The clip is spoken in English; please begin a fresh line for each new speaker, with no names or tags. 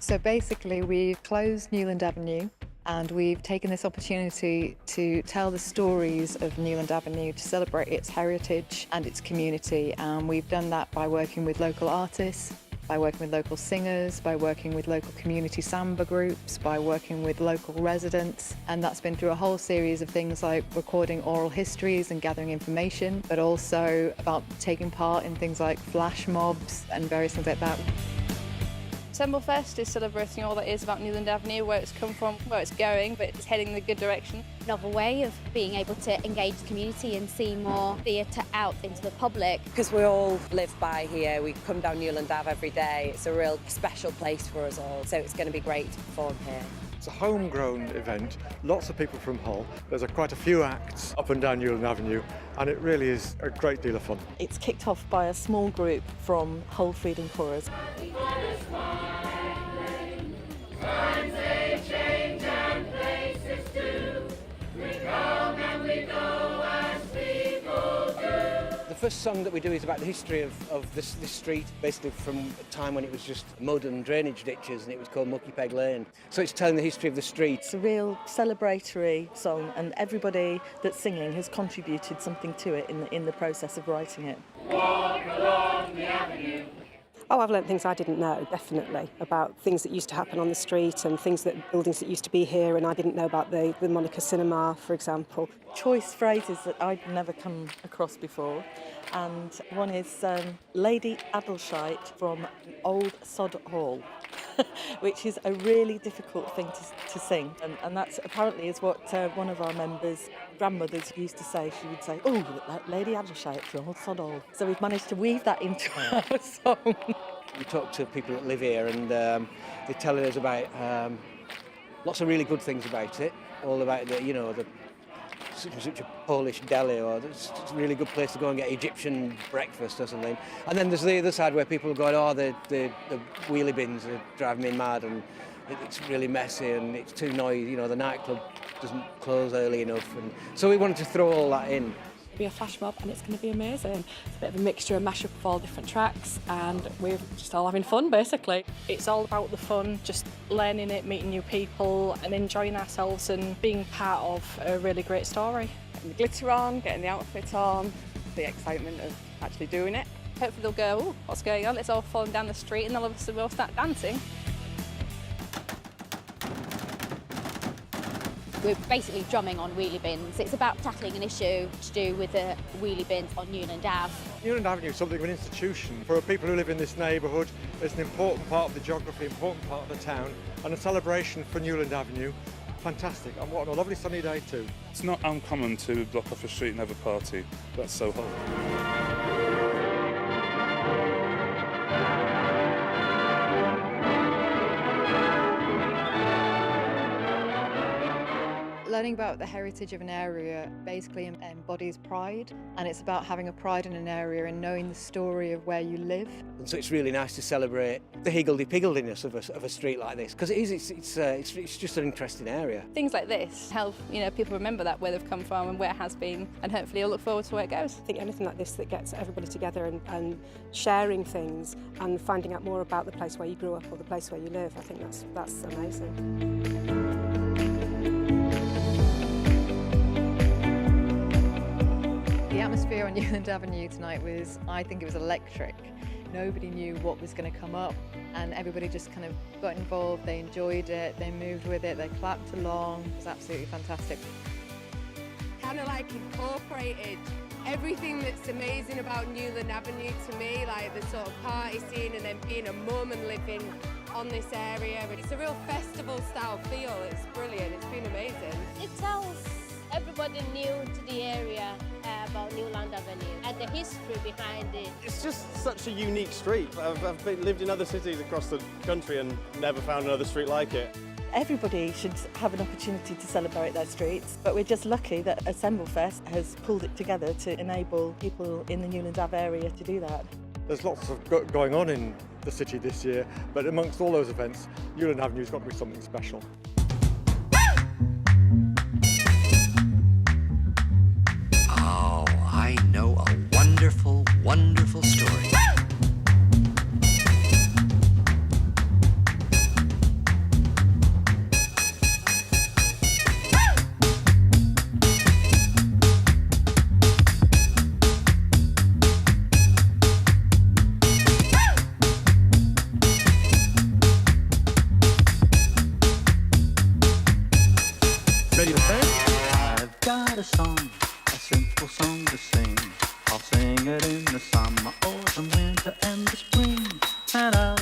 So basically we've closed Newland Avenue and we've taken this opportunity to tell the stories of Newland Avenue, to celebrate its heritage and its community, and we've done that by working with local artists, by working with local singers, by working with local community samba groups, by working with local residents, and that's been through a whole series of things like recording oral histories and gathering information, but also about taking part in things like flash mobs and various things like that.
Assemblefest is celebrating all that is about Newland Avenue, where it's come from, where it's going, but it's heading in the good direction.
Another way of being able to engage the community and see more theatre out into the public.
Because we all live by here, we come down Newland Ave every day. It's a real special place for us all, so it's going to be great to perform here.
It's a homegrown event, lots of people from Hull. There's quite a few acts up and down Newland Avenue, and it really is a great deal of fun.
It's kicked off by a small group from Hull Freedom Chorus.
The first song that we do is about the history of this street, basically from a time when it was just mud and drainage ditches, and it was called Mucky Peg Lane. So it's telling the history of the street.
It's a real celebratory song, and everybody that's singing has contributed something to it in the process of writing it.
Walk along the avenue.
Oh, I've learnt things I didn't know, definitely, about things that used to happen on the street and buildings that used to be here, and I didn't know about the Monica Cinema, for example.
Choice phrases that I'd never come across before, and one is Lady Adelphi from Old Sod Hall, which is a really difficult thing to sing, and that's apparently is what one of our members' grandmothers used to say. She would say, "Oh, Lady Adelphi from Old Sod Hall." So we've managed to weave that into our song.
We talk to people that live here, and they're telling us about lots of really good things about it, all about the such a Polish deli, or it's a really good place to go and get Egyptian breakfast or something. And then there's the other side where people are going, oh, the wheelie bins are driving me mad, and it's really messy and it's too noisy. The nightclub doesn't close early enough, and so we wanted to throw all that in.
Be a flash mob, and it's going to be amazing. It's a bit of a mixture, a mashup of all different tracks, and we're just all having fun basically.
It's all about the fun, just learning it, meeting new people and enjoying ourselves and being part of a really great story.
Getting the glitter on, getting the outfit on, the excitement of actually doing it.
Hopefully they'll go, oh, what's going on? Let's all fall down the street, and all of a sudden we'll start dancing.
We're basically drumming on wheelie bins. It's about tackling an issue to do with the wheelie bins on Newland Ave.
Newland Avenue is something of an institution. For people who live in this neighbourhood, it's an important part of the geography, important part of the town, and a celebration for Newland Avenue. Fantastic, and what a lovely sunny day too.
It's not uncommon to block off a street and have a party. That's so hot.
Learning about the heritage of an area basically embodies pride, and it's about having a pride in an area and knowing the story of where you live.
And so it's really nice to celebrate the higgledy-pigglediness of a street like this, because it's just an interesting area.
Things like this help people remember that, where they've come from and where it has been, and hopefully you'll look forward to where it goes.
I think anything like this that gets everybody together and sharing things and finding out more about the place where you grew up or the place where you live, I think that's amazing.
The atmosphere on Newland Avenue tonight I think it was electric. Nobody knew what was going to come up, and everybody just kind of got involved. They enjoyed it, they moved with it, they clapped along. It was absolutely fantastic.
Kind of like incorporated everything that's amazing about Newland Avenue to me, like the sort of party scene, and then being a mum and living on this area. It's a real festival style feel. It's brilliant, it's been amazing.
It tells everybody new to the area about Newland Avenue and the history behind it.
It's just such a unique street. I've lived in other cities across the country and never found another street like it.
Everybody should have an opportunity to celebrate their streets, but we're just lucky that Assemblefest has pulled it together to enable people in the Newland Ave area to do that.
There's lots of going on in the city this year, but amongst all those events, Newland Avenue's got to be something special.
Oh, I know a wonderful, wonderful story.
summer, autumn, winter, and the spring. And I'll